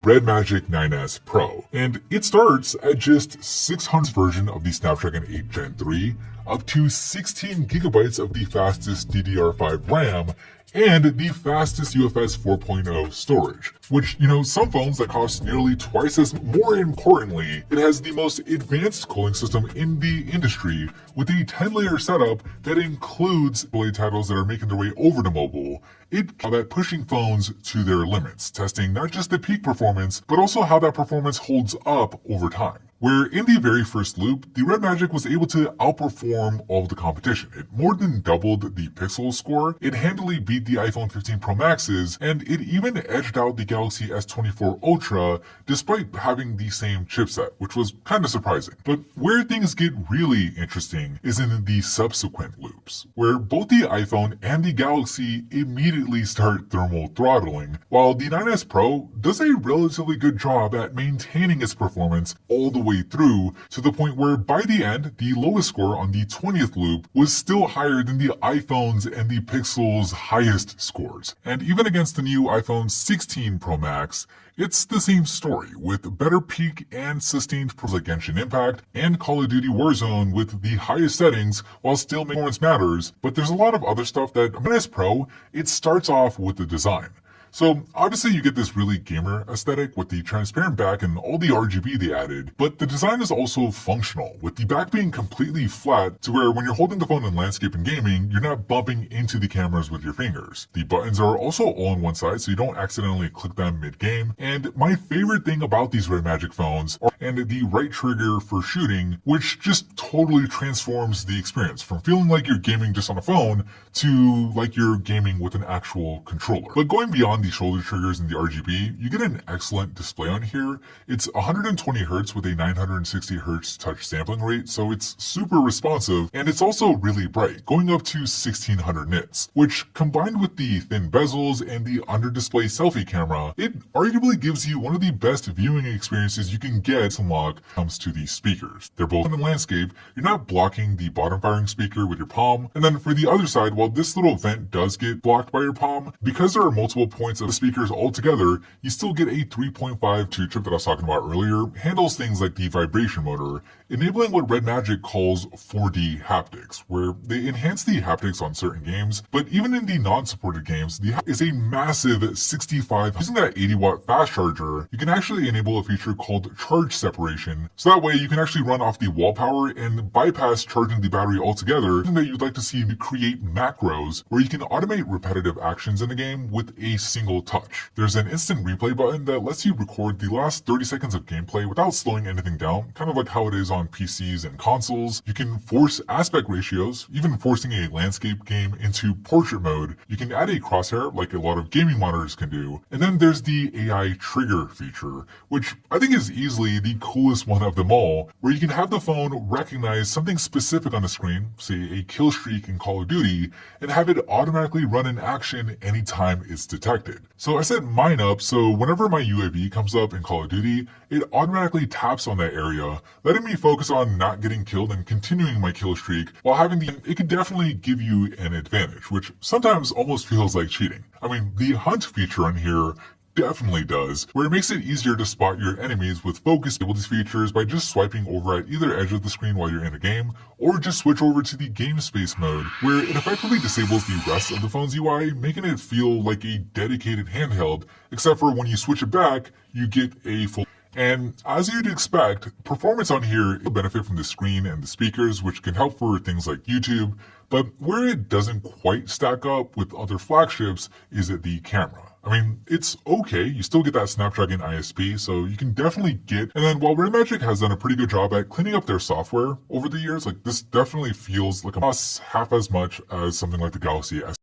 REDMAGIC 9S Pro, and it starts at just 600 version of the Snapdragon 8 Gen 3, up to 16 gigabytes of the fastest DDR5 RAM, and the fastest UFS 4.0 storage, which, some phones that cost nearly twice as. More importantly, it has the most advanced cooling system in the industry, with a 10-layer setup that includes AAA titles that are making their way over to mobile. That pushing phones to their limits, testing not just the peak performance, but also how that performance holds up over time. Where in the very first loop, the REDMAGIC was able to outperform all of the competition. It more than doubled the pixel score, it handily beat the iPhone 15 Pro Maxes, and it even edged out the Galaxy S24 Ultra despite having the same chipset, which was kind of surprising. But where things get really interesting is in the subsequent loops, where both the iPhone and the Galaxy immediately start thermal throttling, while the 9S Pro does a relatively good job at maintaining its performance all the way through, to the point where by the end, the lowest score on the 20th loop was still higher than the iPhone's and the Pixel's highest scores. And even against the new iPhone 16 Pro Max, it's the same story, with better peak and sustained performance like Genshin Impact and Call of Duty Warzone with the highest settings, while still making performance matters. But there's a lot of other stuff that 9S Pro, it starts off with the design. So obviously you get this really gamer aesthetic with the transparent back and all the RGB they added, but the design is also functional, with the back being completely flat to where when you're holding the phone in landscape and gaming, you're not bumping into the cameras with your fingers. The buttons are also all on one side, so you don't accidentally click them mid-game. And my favorite thing about these REDMAGIC phones are the right trigger for shooting, which just totally transforms the experience from feeling like you're gaming just on a phone to like you're gaming with an actual controller. But going beyond the shoulder triggers and the RGB, you get an excellent display on here. It's 120 Hz with a 960 Hz touch sampling rate, so it's super responsive, and it's also really bright, going up to 1600 nits, which combined with the thin bezels and the under-display selfie camera, it arguably gives you one of the best viewing experiences you can get when it comes to these speakers. They're both in the landscape, you're not blocking the bottom firing speaker with your palm, and then for the other side, while this little vent does get blocked by your palm, because there are multiple points of the speakers all together, you still get a 3.52 chip that I was talking about earlier, handles things like the vibration motor, enabling what REDMAGIC calls 4D haptics, where they enhance the haptics on certain games, but even in the non-supported games, the is a massive 65. Using that 80-watt fast charger, you can actually enable a feature called charge separation, so that way you can actually run off the wall power and bypass charging the battery altogether, and that you'd like to see create macros where you can automate repetitive actions in a game with a single touch. There's an instant replay button that lets you record the last 30 seconds of gameplay without slowing anything down, kind of like how it is on PCs and consoles. You can force aspect ratios, even forcing a landscape game into portrait mode. You can add a crosshair like a lot of gaming monitors can do. And then there's the AI trigger feature, which I think is easily the coolest one of them all, where you can have the phone recognize something specific on the screen, say a kill streak in Call of Duty, and have it automatically run an action anytime it's detected. So I set mine up so whenever my UAV comes up in Call of Duty, it automatically taps on that area, letting me focus on not getting killed and continuing my kill streak, while having it could definitely give you an advantage, which sometimes almost feels like cheating. I mean, the hunt feature on here definitely does, where it makes it easier to spot your enemies with focus abilities features by just swiping over at either edge of the screen while you're in a game, or just switch over to the game space mode, where it effectively disables the rest of the phone's UI, making it feel like a dedicated handheld, except for when you switch it back, you get a full. And as you'd expect, performance on here will benefit from the screen and the speakers, which can help for things like YouTube, but where it doesn't quite stack up with other flagships is at the camera. I mean, it's okay, you still get that Snapdragon ISP, so you can definitely get, and then while REDMAGIC has done a pretty good job at cleaning up their software over the years, like this definitely feels like a must half as much as something like the Galaxy S.